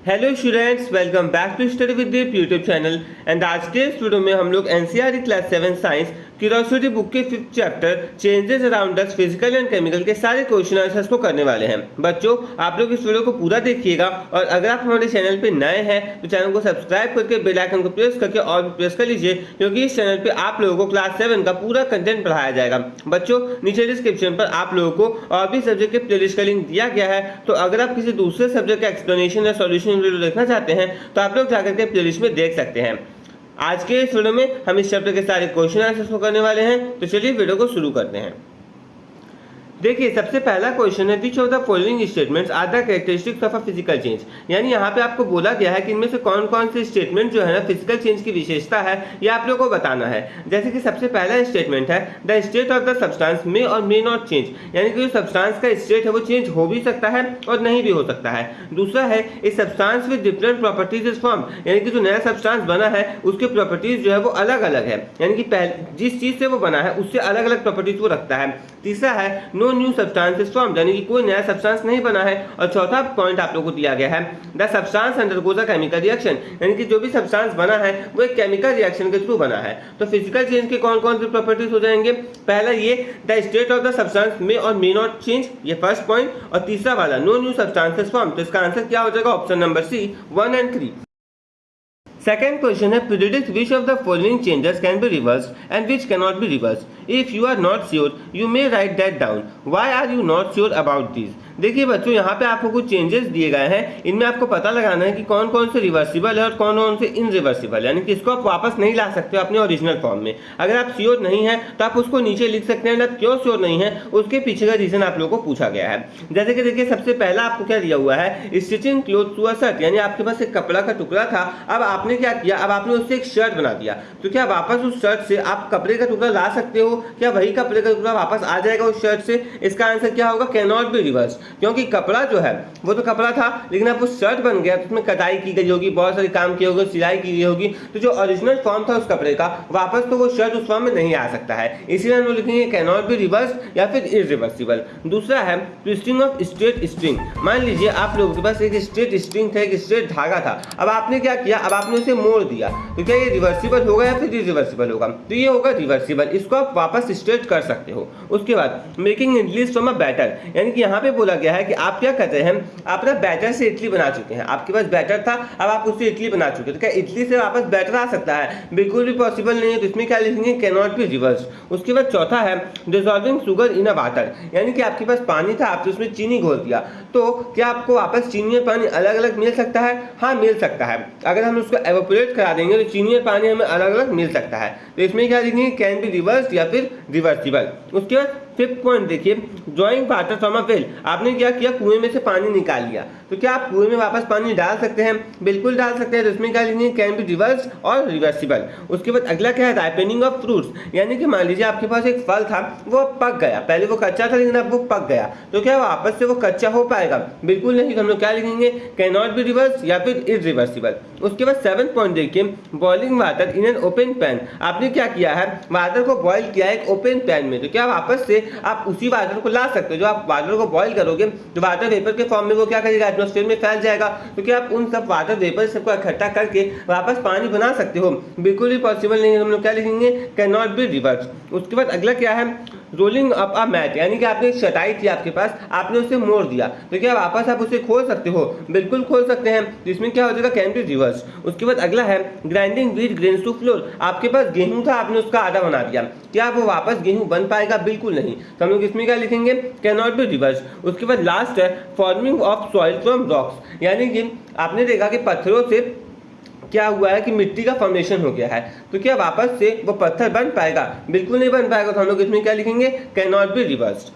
Hello students, welcome back to study with Deep YouTube channel. And आज के इस video में हम लोग NCERT class 7 science curiosity book के 5th chapter changes around us physical and chemical के सारे क्वेश्चन आंसर्स को करने वाले हैं। बच्चों, आप लोग इस वीडियो को पूरा देखिएगा और अगर आप हमारे चैनल पे नए हैं तो चैनल को सब्सक्राइब करके बेल आइकन को प्रेस करके और भी प्रेस कर लीजिए, क्योंकि इस चैनल पे आप लोगों को क्लास 7 का पूरा कंटेंट पढ़ाया जाएगा। बच्चों, नीचे डिस्क्रिप्शन पर आप लोगों को और भी सब्जेक्ट के प्लेलिस्ट का लिंक दिया गया है, तो अगर आप किसी दूसरे सब्जेक्ट का एक्सप्लेनेशन या सॉल्यूशन वीडियो देखना चाहते हैं तो आप लोग जाकर के प्लेलिस्ट में देख सकते हैं। आज के इस वीडियो में हम इस चैप्टर के सारे क्वेश्चन आंसर्स को करने वाले हैं, तो चलिए वीडियो को शुरू करते हैं। देखिए, सबसे पहला क्वेश्चन है which of the following statements are the characteristics of a physical change. यानी यहाँ पे आपको बोला गया है कि इनमें से कौन कौन से स्टेटमेंट जो है ना फिजिकल चेंज की विशेषता है, ये आप लोगों को बताना है। जैसे कि सबसे पहला स्टेटमेंट है the state of the substance may or may not change, यानी कि जो सब्सटेंस का स्टेट है वो चेंज हो भी सकता है और नहीं भी हो सकता है। दूसरा है इस substance with different properties is form, यानी कि जो नया सब्सटेंस बना है उसके प्रॉपर्टीज जो है वो अलग अलग है, यानी कि जिस चीज से वो बना है उससे अलग अलग प्रॉपर्टीज वो रखता है। तीसरा है नो न्यू सब्सटेंस फॉर्म, यानी कि कोई नया सब्सटेंस नहीं बना है। और चौथा पॉइंट आप लोगों को दिया गया है the substance undergoes a chemical reaction, यानी कि जो भी सब्सटेंस बना है वो एक केमिकल रिएक्शन के थ्रू बना है। तो फिजिकल चेंज के कौन कौन से प्रॉपर्टीज हो जाएंगे? पहला ये the state of the substance may or may not change, ये फर्स्ट पॉइंट। और तीसरा वाला नो न्यू सब्सटेंसेस फॉर्म, तो इसका आंसर क्या हो जाएगा? ऑप्शन नंबर सी 1 और 3। सेकेंड क्वेश्चन है predict which of the following changes can be reversed and which can not be reversed. If you are not sure you may write that down, why are you not sure about this. देखिए बच्चों, यहाँ पे आपको कुछ changes दिए गए हैं, इनमें आपको पता लगाना है कि कौन कौन से रिवर्सिबल है और कौन कौन से इनरिवर्सिबल, यानी कि इसको आप वापस नहीं ला सकते हो अपने ओरिजिनल फॉर्म में। अगर आप श्योर नहीं है तो आप उसको नीचे लिख सकते हैं, आप क्यों श्योर नहीं है उसके पीछे का रीजन आप लोगों को पूछा गया है। जैसे कि देखिए, सबसे पहला आपको क्या दिया हुआ है stitching cloth to a shirt, यानी आपके पास एक कपड़ा का टुकड़ा था, अब आपने क्या किया, अब आपने उससे एक शर्ट बना दिया। तो क्या वापस उस शर्ट से आप कपड़े का टुकड़ा ला सकते हो? क्या वही कपड़े का टुकड़ा वापस आ जाएगा उस शर्ट से? इसका आंसर क्या होगा? कैन नॉट बी रिवर्स, क्योंकि कपड़ा जो है वो तो कपड़ा था, लेकिन अब वो शर्ट बन गया तो उसमें कटाई की गई होगी, बहुत सारे काम किए होंगे, सिलाई की गई होगी, तो जो ओरिजिनल फॉर्म था उस कपड़े का वापस तो वो शर्ट उस फॉर्म में नहीं आ सकता है। इसीलिए हम लोग लिखेंगे कैन नॉट बी रिवर्स या फिर इररिवर्सिबल। दूसरा है ट्विस्टिंग ऑफ स्ट्रेट स्ट्रिंग। मान लीजिए आप लोगों के पास एक स्ट्रेट स्ट्रिंग था, एक स्ट्रेट धागा था, अब आपने क्या किया, अब आपने उसे मोड़ दिया, तो क्या ये रिवर्सिबल होगा या फिर इररिवर्सिबल होगा? तो ये होगा रिवर्सिबल, इसको आप वापस स्ट्रेट कर सकते हो। उसके बाद making idli from a batter, यानी कि यहाँ पे बोला गया है कि आप क्या करते हैं, आप ना बैटर से इडली बना चुके हैं, आपके पास बैटर था, अब आप उससे इडली बना चुके हैं, तो क्या इडली से वापस बैटर आ सकता है? बिल्कुल भी पॉसिबल नहीं है, तो इसमें क्या लिखेंगे? Can not be reverse. उसके बाद चौथा है dissolving sugar in a water, यानी कि आपके पास पानी था, आपने उसमें चीनी घोल दिया, तो क्या आपको वापस चीनी और पानी अलग अलग मिल सकता है? हाँ, मिल सकता है। अगर हम उसको एवोपरेट करा देंगे तो चीनी और पानी हमें अलग अलग मिल सकता है, तो इसमें क्या लिखेंगे? कैन बी रिवर्स या फिर रिवर्सिबल। उसके बाद फिफ्थ पॉइंट देखिए drawing water from a well, आपने क्या किया, कुएं में से पानी निकाल लिया, तो क्या आप कुएं में वापस पानी डाल सकते हैं? बिल्कुल डाल सकते हैं, तो इसमें क्या लिखेंगे? कैन बी रिवर्स और रिवर्सिबल। उसके बाद अगला क्या है राइपनिंग ऑफ फ्रूट्स, यानी कि मान लीजिए आपके पास एक फल था, वो पक गया, पहले वो कच्चा था लेकिन अब वो पक गया, तो क्या वापस से वो कच्चा हो पाएगा? बिल्कुल नहीं, तो हम लोग क्या लिखेंगे? कैन नॉट बी रिवर्स या फिर इररिवर्सिबल। उसके बाद सेवंथ पॉइंट देखिए boiling water in an open pan, आपने क्या किया है, वाटर को बॉइल किया एक ओपन पैन में, तो क्या वापस से आप उसी वाटर को ला सकते हो? जो आप वाटर को बॉईल करोगे तो वाटर वेपर के फॉर्म में वो क्या करेगा, एटमॉस्फेयर में फैल जाएगा, तो क्या आप उन सब वाटर वेपर सबको इकट्ठा करके वापस पानी बना सकते हो? बिल्कुल भी पॉसिबल नहीं है, हम लोग क्या लिखेंगे? Can not be reverse. उसके बाद अगला क्या है रोलिंग अप अ मैट, यानी कि आपने एक चटाई थी आपके पास, आपने उसे मोड़ दिया, तो क्या वापस आप उसे खोल सकते हो? बिल्कुल खोल सकते हैं, तो इसमें क्या हो जाएगा? Can be reverse. उसके बाद अगला है grinding wheat grains to flour, आपके पास गेहूं था, आपने उसका आटा बना दिया, क्या वो वापस गेहूं बन पाएगा? बिल्कुल नहीं, तो हम लोग इसमें क्या लिखेंगे? Can not be reverse. उसके बाद लास्ट है forming of soil from rocks, यानी कि आपने देखा कि पत्थरों से क्या हुआ है कि मिट्टी का फॉर्मेशन हो गया है, तो क्या वापस से वो पत्थर बन पाएगा? बिल्कुल नहीं बन पाएगा, तो हम लोग इसमें क्या लिखेंगे? Can not be reversed.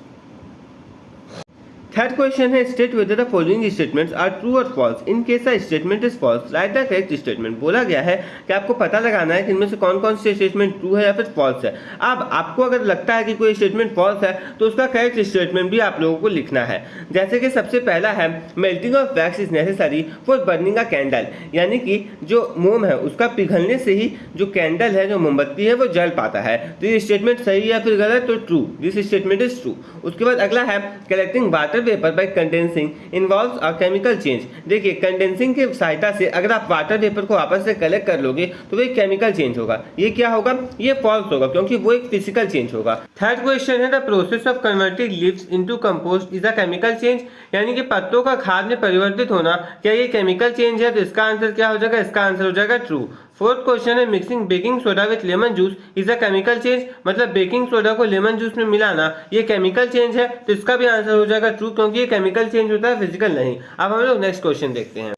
Third question है state whether the following statements are true or false. In case a statement is false right the correct statement. बोला गया है कि आपको पता लगाना है कि इनमें से कौन कौन से स्टेटमेंट ट्रू है या फिर फॉल्स है। अब आपको अगर लगता है कि कोई स्टेटमेंट फॉल्स है तो उसका करेक्ट स्टेटमेंट भी आप लोगों को लिखना है। जैसे कि सबसे पहला है melting of wax is necessary for burning a candle, यानी कि जो मोम है उसका पिघलने से ही जो कैंडल है, जो मोमबत्ती है, वो जल पाता है। तो ये स्टेटमेंट सही है या फिर गलत? तो true, this statement is true. उसके बाद अगला है collecting water vapour by condensing involves a chemical change. देखिए कंडेंसिंग की सहायता से अगर आप वाटर वेपर को वापस से कलेक्ट कर लोगे तो वो एक केमिकल चेंज होगा। ये क्या होगा? ये फॉल्स होगा क्योंकि वो एक फिजिकल चेंज होगा। थर्ड क्वेश्चन है the process of converting leaves into compost is a chemical change, यानी कि पत्तों का खाद में परिवर्तित होना क्या ये केमिकल चेंज है? तो इसका आंसर क्या हो जाएगा? इसका आंसर हो जाएगा ट्रू। फोर्थ क्वेश्चन है mixing baking soda with lemon juice is a chemical change, मतलब बेकिंग सोडा को लेमन जूस में मिलाना ये केमिकल चेंज है। तो इसका भी आंसर हो जाएगा ट्रू क्योंकि ये केमिकल चेंज होता है, फिजिकल नहीं। अब हम लोग नेक्स्ट क्वेश्चन देखते हैं।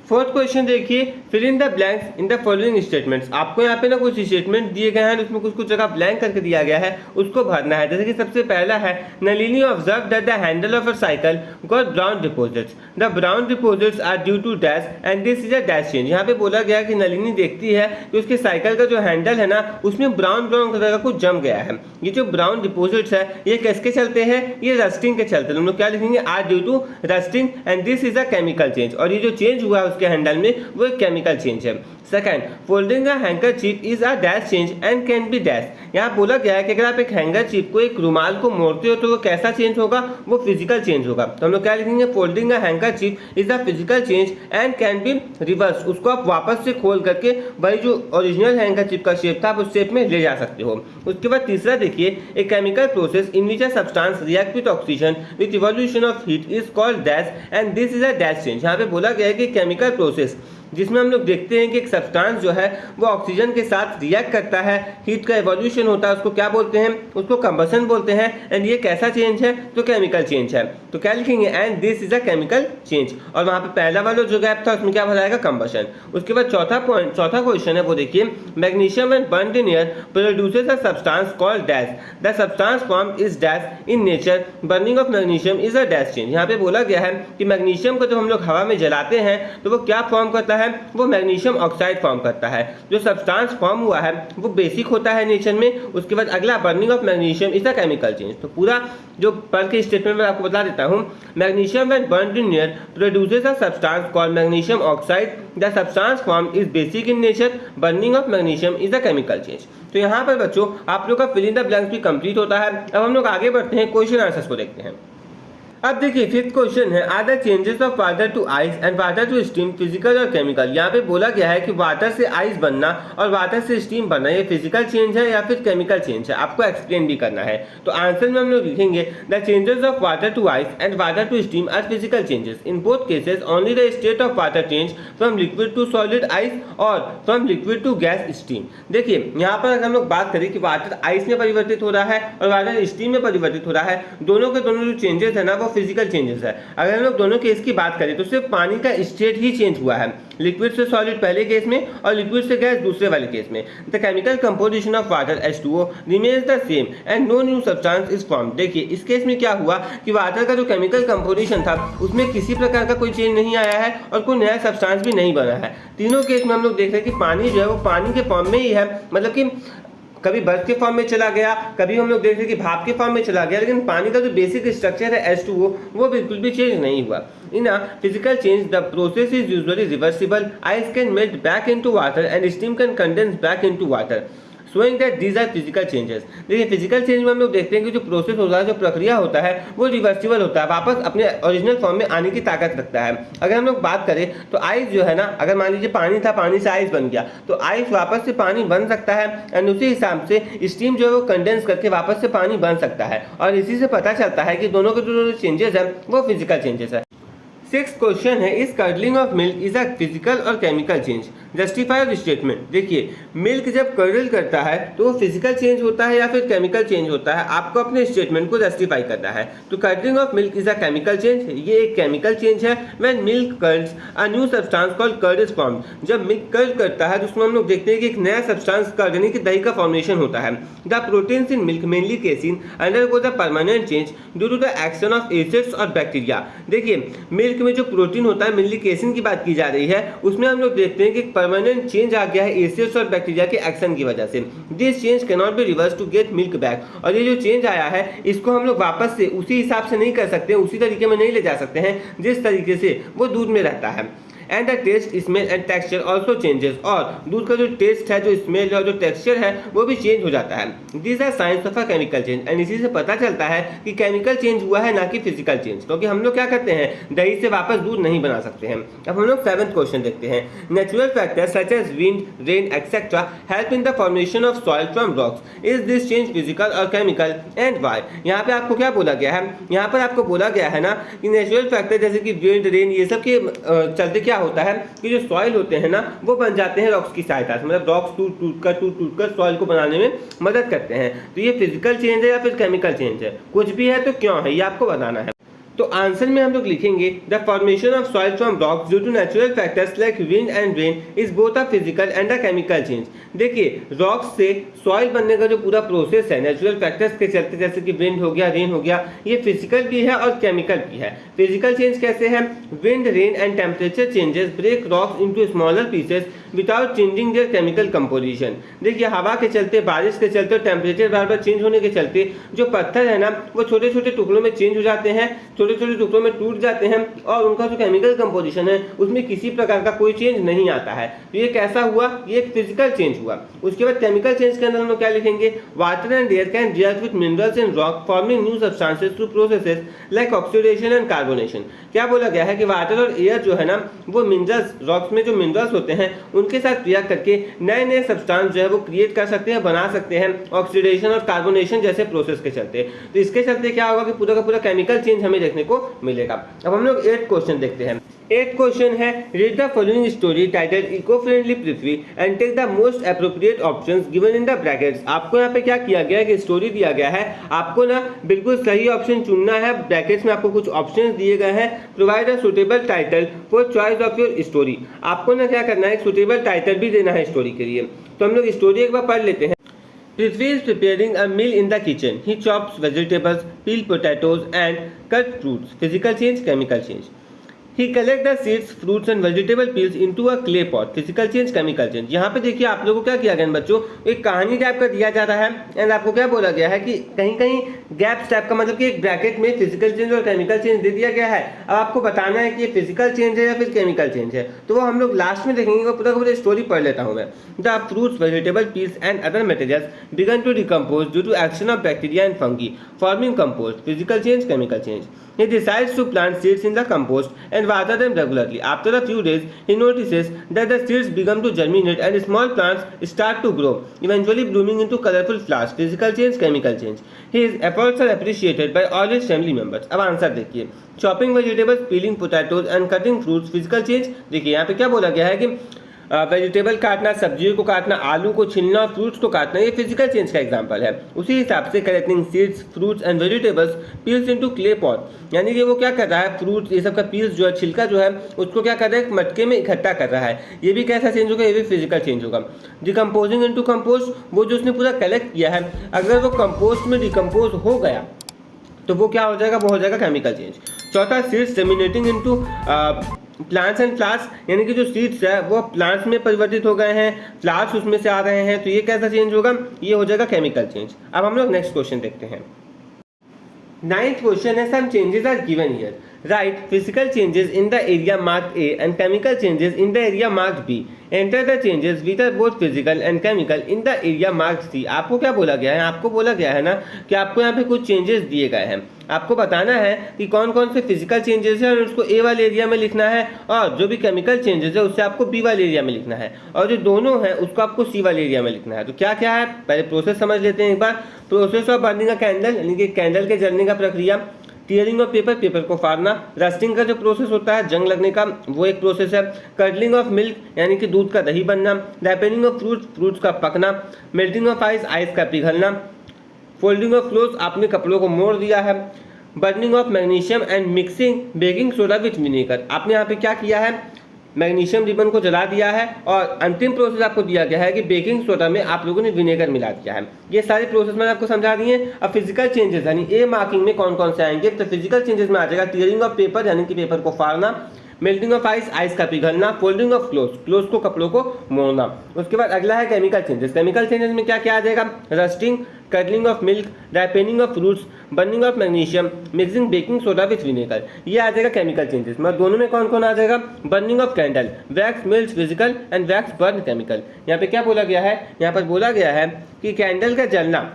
फोर्थ क्वेश्चन देखिए, fill in the blanks in the following statements. आपको यहाँ पे ना कुछ स्टेटमेंट दिए गए हैं, उसमें कुछ जगह ब्लैंक करके दिया गया है, उसको भरना है। जैसे कि सबसे पहला है Nalini observe that the handle of a cycle got brown deposits, the brown deposits are due to dash and this is a dash change. यहाँ पे बोला गया कि नलिनी देखती है कि उसके साइकिल का जो हैंडल है ना उसमें ब्राउन कलर का कुछ जम गया है। ये जो ब्राउन डिपॉजिट्स है ये किसके चलते हैं? ये रस्टिंग के चलते। हम लोग क्या लिखेंगे? Are due to rusting and this is a chemical change. और ये जो चेंज हुआ है उसके हैंडल में वो एक केमिकल चेंज है। Second, folding a handkerchief is a dash change and can be dash. यहाँ बोला गया है कि अगर आप एक हैंकरचीफ को, एक रुमाल को मोड़ते हो तो वो कैसा चेंज होगा? वो फिजिकल चेंज होगा। तो हम लोग क्या लिखेंगे? Folding a handkerchief is a physical change and can be reverse. उसको आप वापस से खोल करके वही जो ओरिजिनल हैंकरचीफ का शेप था उस शेप में ले जा सकते हो। उसके बाद तीसरा देखिए, a chemical process in which a substance react with oxygen with evolution of heat is called dash and this is a dash change. यहाँ पे बोला गया है कि केमिकल प्रोसेस जिसमें हम लोग देखते हैं कि एक सब्सटेंस जो है वो ऑक्सीजन के साथ रिएक्ट करता है, हीट का इवोल्यूशन होता है, उसको क्या बोलते हैं? उसको कंबशन बोलते हैं। एंड ये कैसा चेंज है? तो केमिकल चेंज है। तो क्या लिखेंगे? And this is a chemical change. और वहां पे पहला वाला जो गैप था उसमें क्या भराएगा? कंबशन। उसके बाद चौथा क्वेश्चन है वो देखिए, magnesium and burned in air produces a substance called dash, the substance form is dash in nature, burning of magnesium is a dash change. यहाँ पे बोला गया है कि मैग्नीशियम को जब हम लोग हवा में जलाते हैं तो वो क्या फॉर्म करता है? वो मैग्नीशियम ऑक्साइड फॉर्म करता है। जो सब्सटेंस फॉर्म हुआ है वो बेसिक होता है नेचर में। उसके बाद अगला burning of magnesium is a chemical change. तो पूरा जो पर के स्टेटमेंट में आपको बता देता हूं, magnesium when burned in air produces a substance called magnesium oxide, the substance form is basic in nature, burning of magnesium is a chemical change. तो यहाँ पर बच्चों आप लोग का फिल इन द ब्लैंक्स भी कंप्लीट होता है। अब हम लोग आगे बढ़ते हैं, क्वेश्चन आंसर्स को देखते हैं। अब देखिए फिफ्थ क्वेश्चन है, are the changes of water to ice and water to steam physical और केमिकल। यहाँ पे बोला गया है कि वाटर से आइस बनना और वाटर से स्टीम बनना ये फिजिकल चेंज है या फिर केमिकल चेंज है, आपको एक्सप्लेन भी करना है। तो आंसर में हम लोग लिखेंगे the changes of water to ice and water to steam are physical changes. In both cases only the state of water change from liquid to solid ice or from liquid to gas steam. देखिए यहाँ पर अगर हम लोग बात करें कि water ice में परिवर्तित हो रहा है और वाटर स्टीम में परिवर्तित हो रहा है, दोनों के दोनों जो चेंजेस है ना वो फिजिकल चेंजेस है। अगर हम लोग दोनों केस की बात करें तो सिर्फ पानी का स्टेट ही चेंज हुआ है, लिक्विड से सॉलिड पहले केस में और लिक्विड से गैस दूसरे वाले केस में। The chemical composition of water H2O remains the same and no new substance is formed. देखिए इस केस में क्या हुआ कि वाटर का जो केमिकल कंपोजिशन था उसमें किसी प्रकार का कोई चेंज नहीं आया है और कोई नया सब्सटेंस भी नहीं बना है। तीनों केस में हम लोग देख रहे हैं कि पानी जो है वो पानी के फॉर्म में ही है, मतलब कि कभी बर्फ के फॉर्म में चला गया, कभी हम लोग देख रहे हैं कि भाप के फॉर्म में चला गया, लेकिन पानी का जो बेसिक स्ट्रक्चर है H2O वो बिल्कुल भी चेंज नहीं हुआ। In a physical change the process is usually reversible, ice can melt back into water and steam can condense back into water, showing that these are physical changes. देखिए physical change में हम लोग देखते हैं कि जो प्रोसेस होता है, जो प्रक्रिया होता है वो रिवर्सिबल होता है, वापस अपने ओरिजिनल फॉर्म में आने की ताकत रखता है। अगर हम लोग बात करें तो आइस जो है ना, अगर मान लीजिए पानी था, पानी से आइस बन गया तो आइस वापस से पानी बन सकता है एंड उसी हिसाब से स्टीम जो है वो कंडेंस करके वापस से पानी बन सकता है। और इसी से पता चलता है कि दोनों के जो चेंजेस है वो फिजिकल चेंजेस है। सिक्स क्वेश्चन है, is curdling of milk is a physical और chemical change, justify your statement. देखिए मिल्क जब कर्डल करता है तो वो फिजिकल चेंज होता है या फिर केमिकल चेंज होता है, आपको अपने स्टेटमेंट को जस्टिफाई करना है। तो curdling of milk is a chemical change, ये एक केमिकल चेंज है। When milk curds a new substance called curd is formed. जब मिल्क कर्ड करता है तो उसमें हम लोग देखते हैं कि एक नया सब्सटेंस कर्ड यानी कि दही का फॉर्मेशन होता है। The proteins in milk mainly casein undergo the permanent change due to the action of acids और बैक्टीरिया। देखिए मिल्क में जो प्रोटीन होता है, मेनली केसिन की बात की जा रही है, उसमें हम लोग देखते हैं कि परमानेंट चेंज आ गया है एसिड्स और बैक्टीरिया के एक्शन की वजह से। This change can not be reverse to get milk back. और ये जो चेंज आया है इसको हम लोग वापस से उसी हिसाब से नहीं कर सकते, उसी तरीके में नहीं ले जा सकते हैं जिस तरीके से वो दूध में रहता है। And the taste, smell and texture also changes, और दूध का जो टेस्ट है, जो स्मेल और जो टेक्सचर है वो भी चेंज हो जाता है। This are signs of a chemical change, and इसी से पता चलता है कि केमिकल चेंज हुआ है, ना कि फिजिकल चेंज, क्योंकि हम लोग क्या करते हैं, दही से वापस दूध नहीं बना सकते हैं। अब हम लोग 7th क्वेश्चन देखते हैं। Natural factors such as wind, rain etcetera help in the formation of soil from rocks, is this change physical और केमिकल एंड व्हाई। यहाँ पे आपको क्या बोला गया है, यहाँ पर आपको बोला गया है ना कि नेचुरल फैक्टर जैसे कि विंड, रेन, ये सब के चलते क्या होता है कि जो सॉइल होते हैं ना वो बन जाते हैं रॉक्स की सहायता से, मतलब रॉक्स टूट कर सॉइल को बनाने में मदद करते हैं। तो ये फिजिकल चेंज है या फिर केमिकल चेंज है, कुछ भी है तो क्यों है, ये आपको बताना है। तो आंसर में हम लोग लिखेंगे the formation of soil from rocks due to natural factors like wind and rain is both a physical and a chemical change. देखिए, रॉक्स से सॉइल बनने का जो पूरा प्रोसेस है नेचुरल फैक्टर्स के चलते, जैसे कि विंड हो गया, रेन हो गया, ये फिजिकल भी है और केमिकल भी है। फिजिकल चेंज कैसे है, wind, rain and temperature changes break rocks into smaller pieces without changing their chemical composition. देखिए, हवा के चलते, बारिश के चलते, टेम्परेचर बार बार चेंज होने के चलते जो पत्थर है ना वो छोटे छोटे टुकड़ों में चेंज हो जाते हैं, छोटे छोटे टुकड़ों में टूट जाते हैं, और उनका जो केमिकल कंपोजिशन है उसमें किसी प्रकार का कोई चेंज नहीं आता है। तो ये कैसा हुआ, ये एक फिजिकल चेंज हुआ। उसके बाद केमिकल चेंज के अंदर हम लोग क्या लिखेंगे, water and air can react with minerals in rock forming new substances through processes like oxidation and carbonation. क्या बोला गया है कि वाटर और एयर जो है ना वो मिनरल्स, रॉक्स में जो मिनरल्स होते हैं उनके साथ क्रिया करके नए नए सब्सटेंस जो है वो क्रिएट कर सकते हैं, बना सकते हैं, ऑक्सीडेशन और कार्बोनेशन जैसे प्रोसेस के चलते। तो इसके चलते क्या होगा कि पूरा का पूरा केमिकल चेंज हमें देखने को मिलेगा। अब हम लोग 8th क्वेश्चन देखते हैं। 8th क्वेश्चन है, read the following story titled eco friendly Prithvi and take the most appropriate options given in the brackets. आपको यहाँ पे क्या किया गया है कि स्टोरी दिया गया है, आपको ना बिल्कुल सही ऑप्शन चुनना है। ब्रैकेट्स में आपको कुछ ऑप्शंस दिए गए हैं। Provide a suitable title for choice of your story. आपको ना क्या करना है, एक सुटेबल टाइटल भी देना है स्टोरी के लिए। तो हम लोग स्टोरी एक बार पढ़ लेते हैं। Prithvi is preparing a meal in the kitchen. He chops vegetables, peel potatoes and cut fruits. Physical change, chemical change. He collects the seeds, fruits and vegetable peels into a clay pot. Physical change, chemical change. यहाँ पे देखिए आप लोगों को क्या किया गया बच्चों, एक कहानी टाइप का दिया जा रहा है एंड आपको क्या बोला गया है कि कहीं कहीं गैप्स टाइप का, मतलब कि एक ब्रैकेट में फिजिकल चेंज और केमिकल चेंज दे दिया गया है। अब आपको बताना है कि ये फिजिकल चेंज है या फिर केमिकल चेंज है। तो वो हम लोग लास्ट में देखेंगे। पूरा स्टोरी पढ़ लेता हूँ मैं। The fruits, vegetable peels and other materials begin to decompose due to action of bacteria and fungi forming compost. Physical change, chemical change. He decides to plant seeds in the compost and water them regularly. After a few days, he notices that the seeds begin to germinate and small plants start to grow, eventually blooming into colorful flowers. Physical change, chemical change. His efforts are appreciated by all his family members. अब answer देखिए, chopping vegetables, piling potatoes and cutting fruits. Physical change देखिए यहाँ पे क्या बोला गया है कि वेजिटेबल काटना, सब्जियों को काटना, आलू को छीलना और फ्रूट्स को काटना, ये फिजिकल चेंज का एग्जांपल है। उसी हिसाब से collecting seeds, fruits and vegetables peels into clay pot, यानी कि वो क्या कर रहा है, फ्रूट्स ये सब का पील्स जो है, छिलका जो है उसको क्या कर रहा है, मटके में इकट्ठा कर रहा है। ये भी कैसा चेंज होगा, ये भी फिजिकल चेंज होगा। डिकम्पोजिंग इनटू कंपोस्ट, वो जो उसने पूरा कलेक्ट किया है अगर वो कंपोस्ट में डिकम्पोज हो गया तो वो क्या हो जाएगा, वो हो जाएगा केमिकल चेंज। चौथा, seeds germinating into plants and flowers, यानी कि जो सीड्स है वो प्लांट्स में परिवर्तित हो गए हैं, फ्लावर्स उसमें से आ रहे हैं, तो ये कैसा चेंज होगा, ये हो जाएगा केमिकल चेंज। अब हम लोग नेक्स्ट क्वेश्चन देखते हैं। 9th क्वेश्चन है, some changes are given here. Right physical changes in the area marked A and chemical changes in the area marked B। Enter the changes which are both physical and chemical in the area marked C। आपको क्या बोला गया है, आपको बोला गया है ना कि आपको यहाँ पे कुछ चेंजेस दिए गए हैं, आपको बताना है कि कौन कौन से फिजिकल चेंजेस हैं और उसको A वाले एरिया में लिखना है, और जो भी केमिकल चेंजेस है उससे आपको B वाले एरिया में लिखना है, और जो दोनों है उसको आपको C वाले एरिया में लिखना है। तो क्या क्या है, पहले प्रोसेस समझ लेते हैं एक बार। Process of burning a candle, यानी कि कैंडल के जलने का प्रक्रिया। टीयरिंग ऑफ पेपर, पेपर को फाड़ना। रस्टिंग का जो प्रोसेस होता है, जंग लगने का, वो एक प्रोसेस है। कर्डलिंग ऑफ मिल्क, यानी कि दूध का दही बनना। रैपनिंग ऑफ फ्रूट्स, फ्रूट्स का पकना। मेल्टिंग ऑफ आइस, आइस का पिघलना। फोल्डिंग ऑफ क्लोथ्स, आपने कपड़ों को मोड़ दिया है। Burning of magnesium and mixing baking soda with vinegar, आपने यहाँ पे क्या किया है, मैग्नीशियम रिबन को जला दिया है, और अंतिम प्रोसेस आपको दिया गया है कि बेकिंग सोडा में आप लोगों ने विनेगर मिला दिया है। ये सारे प्रोसेस मैंने आपको समझा दिए। अब फिजिकल चेंजेस यानी ए मार्किंग में कौन कौन से आएंगे, तो फिजिकल चेंजेस में आ जाएगा टीयरिंग ऑफ पेपर, यानी कि पेपर को फाड़ना। मेल्टिंग ऑफ आइस, आइस का पिघलना, फोल्डिंग ऑफ क्लोथ, क्लोथ को कपड़ों को मोड़ना। उसके बाद अगला है केमिकल चेंजेस। केमिकल चेंजेस में क्या क्या आ जाएगा? Rusting, curling of milk, ripening of fruits, burning of magnesium, mixing baking soda with vinegar, ये आ जाएगा केमिकल चेंजेस। मतलब दोनों में कौन कौन आ जाएगा? Burning of candle, wax melts physical and wax burn chemical. यहाँ पे क्या बोला गया है? यहाँ पर बोला गया है कि कैंडल का जलना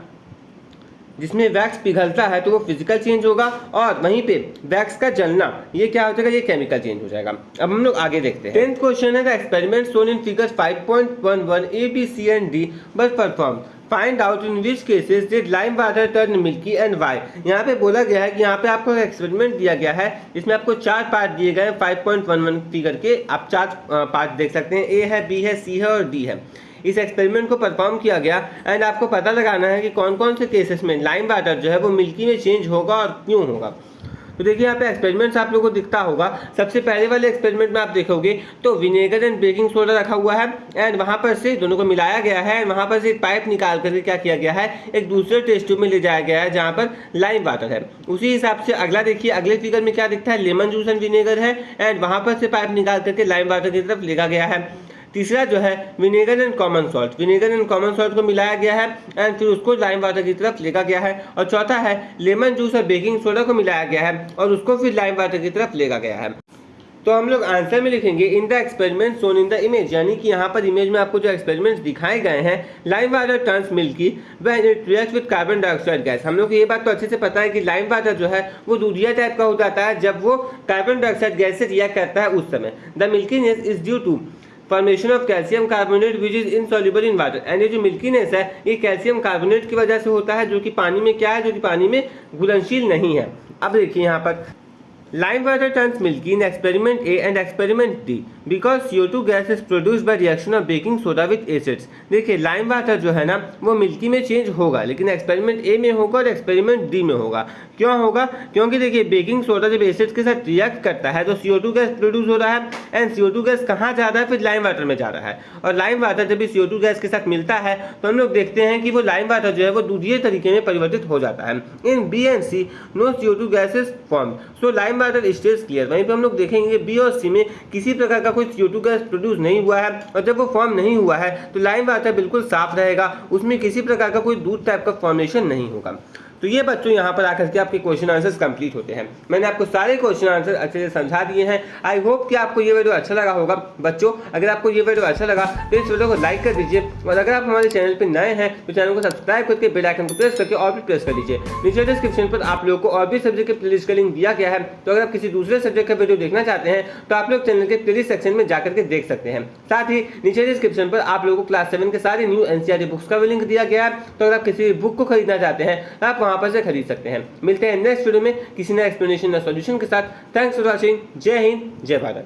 जिसमें वैक्स पिघलता है तो वो फिजिकल चेंज होगा, और वहीं पे वैक्स का जलना ये क्या हो जाएगा? ये केमिकल चेंज हो जाएगा। अब हम लोग आगे देखते हैं। 10th क्वेश्चन है the experiment shown in figures 5.11 A, B, C and D were perform, find out in which cases did lime water turn milky and why. यहाँ पे बोला गया है कि यहाँ पे आपको एक्सपेरिमेंट दिया गया है, इसमें आपको 4 पार्ट दिए गए हैं 5.11 फिगर के। आप 4 पार्ट देख सकते हैं, ए है, बी है, सी है और डी है। इस एक्सपेरिमेंट को परफॉर्म किया गया एंड आपको पता लगाना है कि कौन कौन से केसेस में लाइम वाटर जो है वो मिल्की में चेंज होगा और क्यों होगा। तो देखिए यहाँ पे एक्सपेरिमेंट्स आप लोगों को दिखता होगा। सबसे पहले वाले एक्सपेरिमेंट में आप देखोगे तो विनेगर एंड बेकिंग सोडा रखा हुआ है एंड वहाँ पर से दोनों को मिलाया गया है एंड वहाँ पर से एक पाइप निकाल करके क्या किया गया है? एक दूसरे टेस्ट ट्यूब में ले जाया गया है जहाँ पर लाइम वाटर है। उसी हिसाब से अगला देखिए, अगले फिगर में क्या दिखता है? लेमन जूस एंड विनेगर है एंड वहाँ पर से पाइप निकाल करके लाइम वाटर की तरफ लेगा गया है। तीसरा जो है vinegar and common salt, vinegar and common salt को मिलाया गया है एंड फिर उसको लाइम वाटर की तरफ लेगा गया है। और चौथा है लेमन जूस और बेकिंग सोडा को मिलाया गया है और उसको फिर लाइम वाटर की तरफ लेगा गया है। तो हम लोग आंसर में लिखेंगे in the experiment shown in the image, यानी कि यहाँ पर इमेज में आपको जो एक्सपेरिमेंट्स दिखाए गए हैं, lime water turns milky when it reacts with carbon dioxide gas. हम लोग को ये बात तो अच्छे से पता है कि लाइम वाटर जो है वो दूधिया टाइप का हो जाता है जब वो कार्बन डाइऑक्साइड गैस से रिएक्ट करता है उस समय। The milkiness is due to formation of calcium carbonate which is insoluble in water. And ये जो मिल्कीनेस है ये कैल्शियम कार्बोनेट की वजह से होता है, जो कि पानी में क्या है? जो कि पानी में घुलनशील नहीं है। अब देखिए यहाँ पर lime water turns milky in experiment A and experiment D because CO2 gas is produced by reaction of baking soda with acids. देखिए लाइम वाटर जो है ना वो मिल्की में चेंज होगा, लेकिन एक्सपेरिमेंट ए में होगा और एक्सपेरिमेंट डी में होगा। क्यों होगा? क्योंकि देखिए बेकिंग सोडा जब एसिड्स के साथ रिएक्ट करता है तो CO2 गैस प्रोड्यूस हो रहा है एंड CO2 गैस कहाँ जा रहा है? फिर लाइम वाटर में जा रहा है। और लाइम वाटर जब भी CO2 गैस के साथ मिलता है तो हम लोग देखते हैं कि वो लाइम वाटर जो है वो दूधिये तरीके में परिवर्तित हो जाता है। In B and C no CO2 gas is form, so lime water stays clear. वहीं पे हम लोग देखेंगे बी और सी में किसी प्रकार का कोई CO2 गैस प्रोड्यूस नहीं हुआ है, और जब वो फॉर्म नहीं हुआ है तो लाइम वाटर बिल्कुल साफ रहेगा, उसमें किसी प्रकार का कोई दूध टाइप का फॉर्मेशन नहीं होगा। तो ये बच्चों यहाँ पर आकर के आपके क्वेश्चन आंसर्स कंप्लीट होते हैं। मैंने आपको सारे क्वेश्चन आंसर अच्छे से समझा दिए हैं। आई होप कि आपको ये वीडियो अच्छा लगा होगा। बच्चों अगर आपको ये वीडियो अच्छा लगा तो इस वीडियो को लाइक कर दीजिए, और अगर आप हमारे चैनल पर नए हैं तो चैनल को सब्सक्राइब करके बेल आइकन को प्रेस करके और भी प्रेस कर दीजिए। नीचे डिस्क्रिप्शन पर आप लोगों को और भी सब्जेक्ट के प्लेलिस्ट का लिंक दिया गया है, तो अगर आप किसी दूसरे सब्जेक्ट का वीडियो देखना चाहते हैं तो आप लोग चैनल के प्लेलिस्ट सेक्शन में जाकर के देख सकते हैं। साथ ही नीचे डिस्क्रिप्शन पर आप लोगों को क्लास 7 के सारे न्यू NCERT बुक्स का भी लिंक दिया गया है, तो अगर आप किसी बुक को खरीदना चाहते हैं आप वहां पर से खरीद सकते हैं। मिलते हैं नेक्स्ट वीडियो में किसी नए एक्सप्लेनेशन या सॉल्यूशन के साथ। Thanks for watching. जय हिंद, जय भारत।